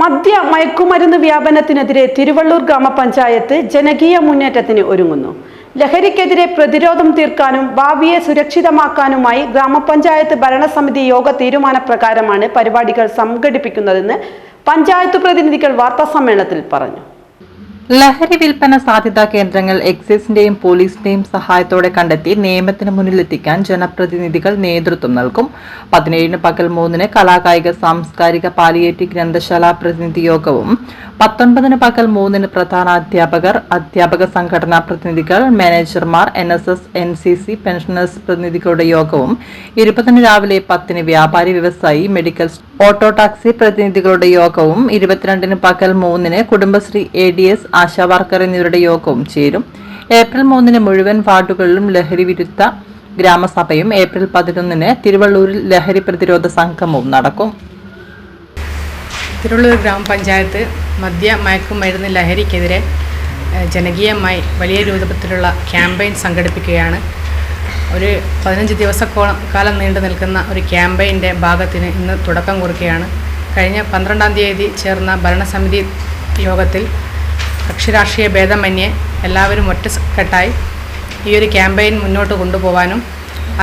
മദ്യ മയക്കുമരുന്ന് വ്യാപനത്തിനെതിരെ തിരുവള്ളൂർ ഗ്രാമപഞ്ചായത്ത് ജനകീയ മുന്നേറ്റത്തിന് ഒരുങ്ങുന്നു. ലഹരിക്കെതിരെ പ്രതിരോധം തീർക്കാനും ഭാവിയെ സുരക്ഷിതമാക്കാനുമായി ഗ്രാമപഞ്ചായത്ത് ഭരണസമിതി യോഗ തീരുമാനപ്രകാരമാണ് പരിപാടികൾ സംഘടിപ്പിക്കുന്നതെന്ന് പഞ്ചായത്ത് പ്രതിനിധികൾ വാർത്താസമ്മേളനത്തിൽ പറഞ്ഞു. ലഹരി വിൽപ്പന സാധ്യതാ കേന്ദ്രങ്ങൾ എക്സൈസിന്റെയും പോലീസിന്റെയും സഹായത്തോടെ കണ്ടെത്തി നിയമത്തിന് മുന്നിലെത്തിക്കാൻ ജനപ്രതിനിധികൾ നേതൃത്വം നൽകും. 17 പകൽ 3 കലാകായിക സാംസ്കാരിക പാലിയേറ്റീവ് ഗ്രന്ഥശാല പ്രതിനിധി യോഗവും 19 പകൽ 3 പ്രധാന അധ്യാപകർ, അധ്യാപക സംഘടനാ പ്രതിനിധികൾ, മാനേജർമാർ, NSS, NCC, പെൻഷനേഴ്സ് പ്രതിനിധികളുടെ യോഗവും 20 രാവിലെ 10 വ്യാപാരി വ്യവസായി, മെഡിക്കൽ, ഓട്ടോ ടാക്സി പ്രതിനിധികളുടെ യോഗവും 22 പകൽ 3 കുടുംബശ്രീ, ADS, ആശാ വർക്കർ എന്നിവരുടെ യോഗവും ചേരും. ഏപ്രിൽ 3 മുഴുവൻ വാർഡുകളിലും ലഹരി വിരുദ്ധ ഗ്രാമസഭയും ഏപ്രിൽ 11 തിരുവള്ളൂരിൽ ലഹരി പ്രതിരോധ സംഗമവും നടക്കും. തിരുവള്ളൂർ ഗ്രാമപഞ്ചായത്ത് മദ്യ മയക്കുമരുന്ന് ലഹരിക്കെതിരെ ജനകീയമായി വലിയ രൂപത്തിലുള്ള ക്യാമ്പയിൻ സംഘടിപ്പിക്കുകയാണ്. ഒരു 15 ദിവസക്കാലം നീണ്ടു നിൽക്കുന്ന ഒരു ക്യാമ്പയിൻ്റെ ഭാഗത്തിന് ഇന്ന് തുടക്കം കുറിക്കുകയാണ്. കഴിഞ്ഞ 12-ാം തീയതി ചേർന്ന ഭരണസമിതി യോഗത്തിൽ കക്ഷിരാഷ്ട്രീയ ഭേദമന്യേ എല്ലാവരും ഒറ്റക്കെട്ടായി ഈ ഒരു ക്യാമ്പയിൻ മുന്നോട്ട് കൊണ്ടുപോകാനും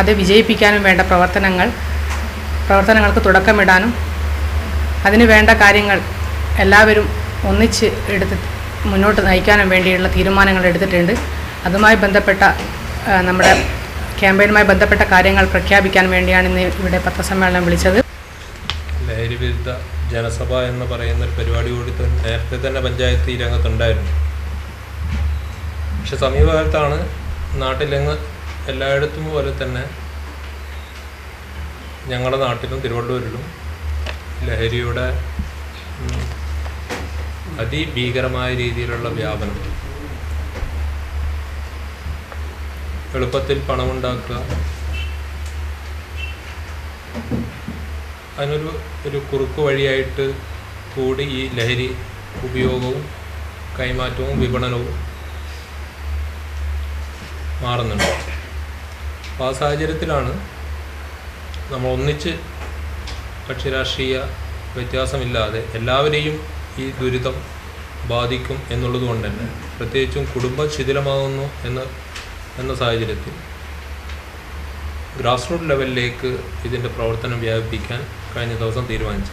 അത് വിജയിപ്പിക്കാനും വേണ്ട പ്രവർത്തനങ്ങൾക്ക് തുടക്കമിടാനും അതിനു വേണ്ട കാര്യങ്ങൾ എല്ലാവരും ഒന്നിച്ച് എടുത്ത് മുന്നോട്ട് നയിക്കാനും വേണ്ടിയുള്ള തീരുമാനങ്ങൾ എടുത്തിട്ടുണ്ട്. അതുമായി ബന്ധപ്പെട്ട നമ്മുടെ ക്യാമ്പയിനുമായി ബന്ധപ്പെട്ട കാര്യങ്ങൾ പ്രഖ്യാപിക്കാൻ വേണ്ടിയാണ് ഇന്ന് ഇവിടെ പത്രസമ്മേളനം വിളിച്ചത്. ലഹരി വിരുദ്ധ ജനസഭ എന്ന് പറയുന്ന ഒരു പരിപാടി കൂടി നേരത്തെ തന്നെ പഞ്ചായത്ത് ഈ രംഗത്തുണ്ടായിരുന്നു. പക്ഷെ സമീപകാലത്താണ് നാട്ടിലെങ്ങ് എല്ലായിടത്തും പോലെ തന്നെ ഞങ്ങളുടെ നാട്ടിലും തിരുവള്ളൂരിലും ലഹരിയുടെ അതിഭീകരമായ രീതിയിലുള്ള വ്യാപനം, എളുപ്പത്തിൽ പണമുണ്ടാക്കുക, അതിനൊരു കുറുക്ക് വഴിയായിട്ട് കൂടി ഈ ലഹരി ഉപയോഗവും കൈമാറ്റവും വിപണനവും മാറുന്നുണ്ട്. അപ്പോൾ ആ സാഹചര്യത്തിലാണ് നമ്മൾ ഒന്നിച്ച് കക്ഷിരാഷ്ട്രീയ വ്യത്യാസമില്ലാതെ എല്ലാവരെയും ഈ ദുരിതം ബാധിക്കും എന്നുള്ളത് കൊണ്ട് തന്നെ, പ്രത്യേകിച്ചും കുടുംബം ശിഥിലമാകുന്നു എന്ന സാഹചര്യത്തിൽ ഗ്രാസ് റൂട്ട് ലെവലിലേക്ക് ഇതിൻ്റെ പ്രവർത്തനം വ്യാപിപ്പിക്കാൻ കഴിഞ്ഞ ദിവസം തീരുമാനിച്ചു.